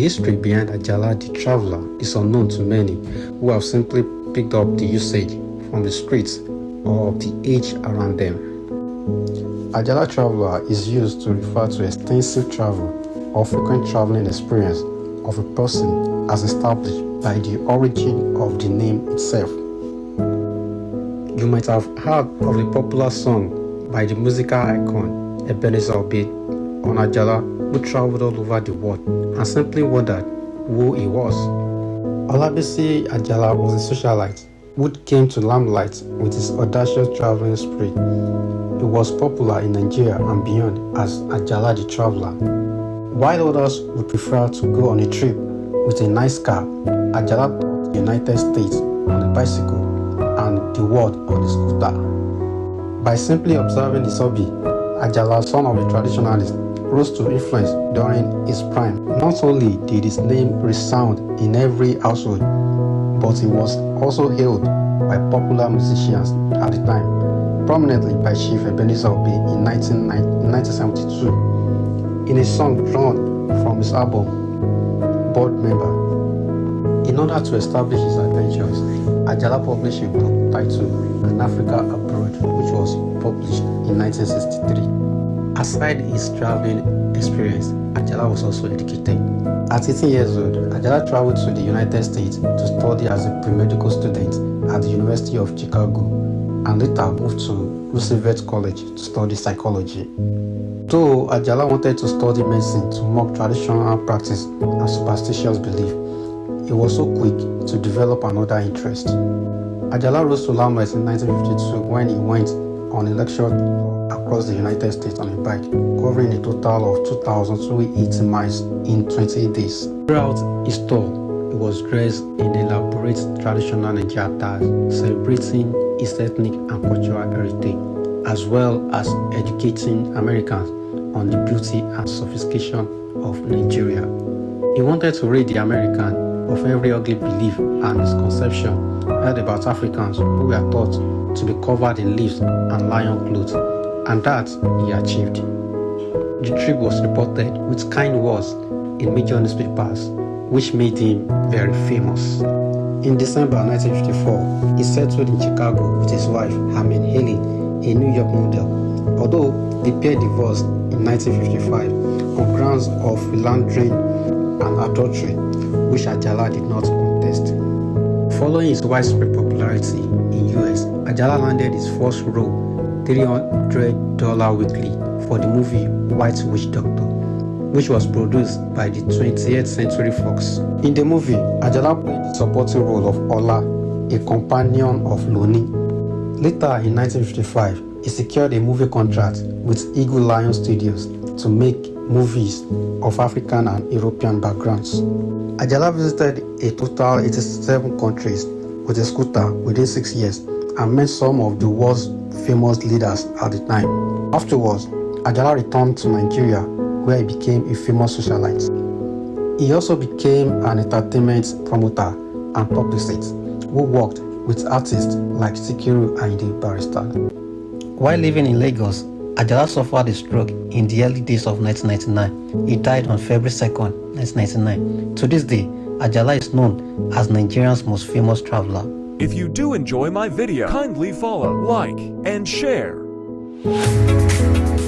The history behind Ajala the Traveler is unknown to many who have simply picked up the usage from the streets or the age around them. Ajala Traveler is used to refer to extensive travel or frequent traveling experience of a person as established by the origin of the name itself. You might have heard of the popular song by the musical icon Ebenezer Obey on Ajala, who traveled all over the world and simply wondered who he was. Olabisi Ajala was a socialite who came to limelight with his audacious traveling spirit. He was popular in Nigeria and beyond as Ajala the Traveler. While others would prefer to go on a trip with a nice car, Ajala toured the United States on a bicycle and the world on a scooter. By simply observing his hobby, Ajala, son of a traditionalist, rose to influence during his prime. Not only did his name resound in every household, but he was also hailed by popular musicians at the time, prominently by Chief Ebenezer Obey in 1972, in a song drawn from his album Board Member. In order to establish his adventures, Ajala published a book titled An Africa Abroad, which was published in 1963. Aside his traveling experience, Ajala was also educated. At 18 years old, Ajala traveled to the United States to study as a pre-medical student at the University of Chicago and later moved to Roosevelt College to study psychology. Though Ajala wanted to study medicine to mock traditional practice and superstitious belief, he was so quick to develop another interest. Ajala rose to limelight in 1952 when he went on a lecture across the United States on a bike, covering a total of 2,280 miles in 28 days. Throughout his tour, he was dressed in elaborate traditional Nigerian attire, celebrating his ethnic and cultural heritage, as well as educating Americans on the beauty and sophistication of Nigeria. He wanted to rid the American of every ugly belief and misconception heard about Africans who were thought to be covered in leaves and lion clothes, and that he achieved. The trip was reported with kind words in major newspapers, which made him very famous. In December 1954, he settled in Chicago with his wife, Herman Haley, a New York model, although the pair divorced in 1955 on grounds of philandering and adultery, which Ajala did not contest. Following his widespread popularity in US, Ajala landed his first role, $300 weekly, for the movie White Witch Doctor, which was produced by the 20th Century Fox. In the movie, Ajala played the supporting role of Ola, a companion of Loni. Later in 1955, he secured a movie contract with Eagle Lion Studios to make movies of African and European backgrounds. Ajala visited a total 87 countries with a scooter within 6 years and met some of the world's famous leaders at the time. Afterwards, Ajala returned to Nigeria, where he became a famous socialite. He also became an entertainment promoter and publicist who worked with artists like Sikiru Ayinde Barrister. While living in Lagos, Ajala suffered a stroke in the early days of 1999. He died on February 2nd, 1999. To this day, Ajala is known as Nigeria's most famous traveler. If you do enjoy my video, kindly follow, like, and share.